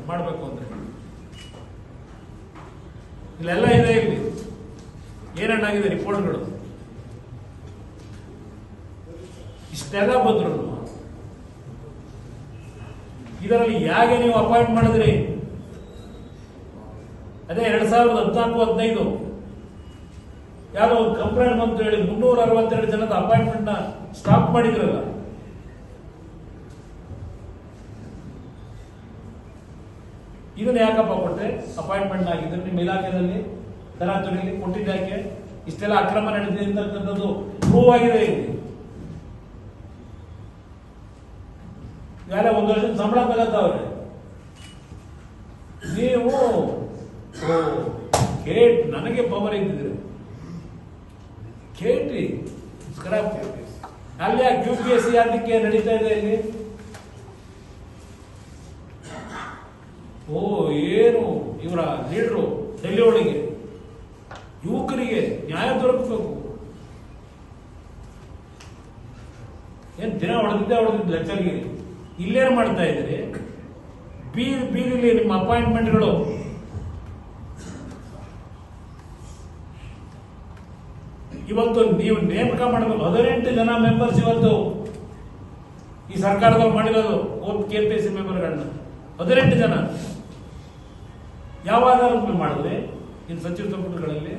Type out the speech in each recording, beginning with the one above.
ಮಾಡಬೇಕು ಅಂದ್ರೆ ಇಲ್ಲೆಲ್ಲ ಇದೆ. ಇಲ್ಲಿ ಏನೇನಾಗಿದೆ ರಿಪೋರ್ಟ್ಗಳು ಇಷ್ಟೆಲ್ಲ ಬಂದ್ರು ಇದರಲ್ಲಿ ಹೇಗೆ ನೀವು ಅಪಾಯಿಂಟ್ ಮಾಡಿದ್ರಿ? ಅದೇ 2014-15 ಯಾರೋ ಒಂದು ಕಂಪ್ಲೇಂಟ್ ಬಂತು ಹೇಳಿ 362 ಜನದ ಅಪಾಯಿಂಟ್ಮೆಂಟ್ ನ ಸ್ಟಾಪ್ ಮಾಡಿದ್ರಲ್ಲ. ಇದನ್ನ ಯಾಕಪ್ಪ ಕೊಟ್ಟೆ? ಅಪಾಯಿಂಟ್ಮೆಂಟ್ ಆಗಿದ್ರೆ ನಿಮ್ಮ ಇಲಾಖೆಯಲ್ಲಿ ದರ ತುಳಿಲಿ ಕೊಟ್ಟಿದ್ದಾಕೆ? ಇಷ್ಟೆಲ್ಲ ಅಕ್ರಮ ನಡೆದಿದೆ ಅಂತಕ್ಕಂಥದ್ದು ಪ್ರೂವ್ ಆಗಿದೆ. ಇಲ್ಲಿ ಯಾರೇ 1 ವರ್ಷದ ಸಂಬಳ ತಗತ್ತವ್ರೆ. ನೀವು ನನಗೆ ಪವರ್ ಇದ್ದಿದ್ರೆ ಕೇಳ್ರಿ ಸ್ಕ್ರಾಪ್ ಅಲ್ಲಿ QPSC ಅದಕ್ಕೆ ನಡೀತಾ ಇದೆ ಇಲ್ಲಿ. ಏನು ಇವರ ಲೀಡರು ಡೆಲ್ಲಿ ಒಳಗೆ ಯುವಕರಿಗೆ ನ್ಯಾಯ ದೊರಕಬೇಕು. ಏನ್ ದಿನ ಹೊಡೆದಿದ್ದೆ ಲೆಕ್ಚರ್ಗಿರಿ. ಇಲ್ಲೇನು ಮಾಡ್ತಾ ಇದ್ರಿ? ಬೀದಿಲಿ ನಿಮ್ಮ ಅಪಾಯಿಂಟ್ಮೆಂಟ್ಗಳು ಇವತ್ತು ನೀವು ನೇಮಕ ಮಾಡಬೇಕು. 18 ಜನ ಮೆಂಬರ್ಸ್ ಇವತ್ತು ಈ ಸರ್ಕಾರದಲ್ಲಿ ಮಾಡಿರೋದು KPSC ಮೆಂಬರ್ಗಳನ್ನ 18 ಜನ. ಯಾವ ಆಧಾರದ ಮೇಲೆ ಮಾಡಿದ್ರಿ? ಇನ್ನು ಸಚಿವ ಸಂಪುಟಗಳಲ್ಲಿ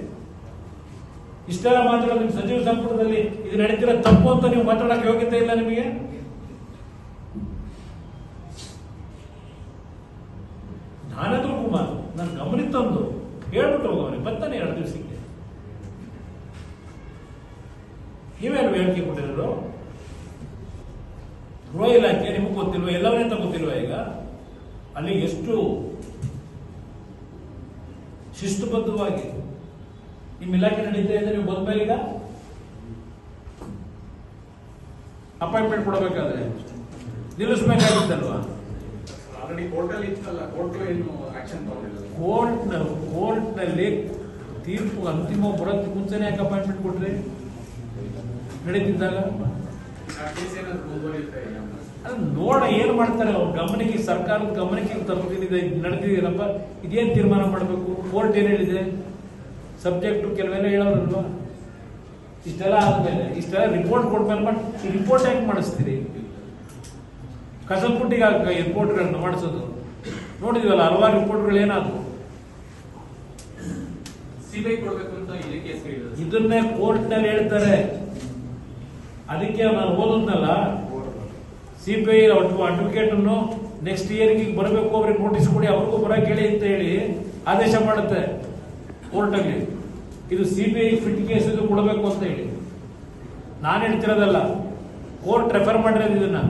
ಇಷ್ಟೆಲ್ಲ ಮಾತಾಡೋದು. ನಿಮ್ಮ ಸಚಿವ ಸಂಪುಟದಲ್ಲಿ ಇದು ನಡೀತಿರೋ ತಪ್ಪು ಅಂತ ನೀವು ಮಾತಾಡಕ್ಕೆ ಯೋಗ್ಯತೆ ಇಲ್ಲ ನಿಮಗೆ. ನಾನಾದ್ರೂ ಕುಮಾರ್ ನನ್ನ ಗಮನಿಗೆ ತಂದು ಹೇಳ್ಬಿಟ್ಟು ಹೋಗೋನೆ ಬರ್ತಾನೆ 2 ದಿವಸಕ್ಕೆ. ನೀವೇನು ಹೇಳಿಕೆ ಕೊಟ್ಟಿರೋರು? ಗೃಹ ಇಲಾಖೆ ನಿಮಗೆ ಗೊತ್ತಿಲ್ವ? ಎಲ್ಲವನ್ನೇ ಗೊತ್ತಿಲ್ವ? ಈಗ ಅಲ್ಲಿ ಎಷ್ಟು ಶಿಸ್ತುಬದ್ಧವಾಗಿ ನಿಮ್ಮ ಇಲಾಖೆ ನಡೀತಾ ಇದೆ. ನೀವು ಬಂದ್ಮೇಲೆ ಈಗ ಅಪಾಯಿಂಟ್ಮೆಂಟ್ ಕೊಡಬೇಕಾದ್ರೆ ನಿಲ್ಲಿಸಬೇಕಾಗಿತ್ತಲ್ವಾ? ಕೋರ್ಟ್ನಲ್ಲಿ ತೀರ್ಪು ಅಂತಿಮ ಬರೋದಕ್ಕೆ ಮುಂಚೆನೇ ಯಾಕೆ ಅಪಾಯಿಂಟ್ಮೆಂಟ್ ಕೊಟ್ರಿ? ನಡೀತಿದ್ದಾಗ ನೋಡ ಏನ್ ಮಾಡ್ತಾರೆ ಅವ್ರ ಗಮನಕ್ಕೆ, ಸರ್ಕಾರದ ಗಮನಕ್ಕೆ ತರ್ತಿದೆ ನಡೆದಿದ್ದೀರಪ್ಪ. ಇದೇನ್ ತೀರ್ಮಾನ ಮಾಡಬೇಕು? ಕೋರ್ಟ್ ಏನ್ ಹೇಳಿದೆ? ಸಬ್ಜೆಕ್ಟ್ ಕೆಲವೆಲ್ಲ ಹೇಳೋರಲ್ವಾ? ಇಷ್ಟೆಲ್ಲ ಆದ್ಮೇಲೆ ಇಷ್ಟೆಲ್ಲ ರಿಪೋರ್ಟ್ ಕೊಡ್ಮೇಲೆ ಈ ರಿಪೋರ್ಟ್ ಯಾಕೆ ಮಾಡಿಸ್ತೀರಿ? ಕಸಲ್ಪುಟ್ಟಿಗೆ ರಿಪೋರ್ಟ್ಗಳನ್ನ ಮಾಡಿಸೋದು ನೋಡಿದ್ವಲ್ಲ, ಹಲವಾರು ರಿಪೋರ್ಟ್ಗಳು ಏನಾದ್ರು ಸಿಬಿಐ ಕೊಡ್ಬೇಕು ಅಂತ ಇದನ್ನೇ ಕೋರ್ಟ್ ನಲ್ಲಿ ಹೇಳ್ತಾರೆ. ಅದಕ್ಕೆ ನಾನು ಓದೋದ್ನಲ್ಲ, CBI ಅಡ್ವೊಕೇಟ್ ಅನ್ನು ನೆಕ್ಸ್ಟ್ ಇಯರ್ಗೆ ಬರಬೇಕು, ಅವ್ರಿಗೆ ನೋಟಿಸ್ ಕೊಡಿ, ಅವ್ರಿಗೂ ಬರಕ್ಕೆ ಹೇಳಿ ಅಂತ ಹೇಳಿ ಆದೇಶ ಮಾಡುತ್ತೆ ಕೋರ್ಟ್ ಅಲ್ಲಿ. ಇದು CBI ಫಿಟ್ ಕೇಸ್ ಇದು ಕೊಡಬೇಕು ಅಂತ ಹೇಳಿ ನಾನು ಹೇಳ್ತಿರೋದಲ್ಲ, ಕೋರ್ಟ್ ರೆಫರ್ ಮಾಡಿರೋದು ಇದನ್ನ.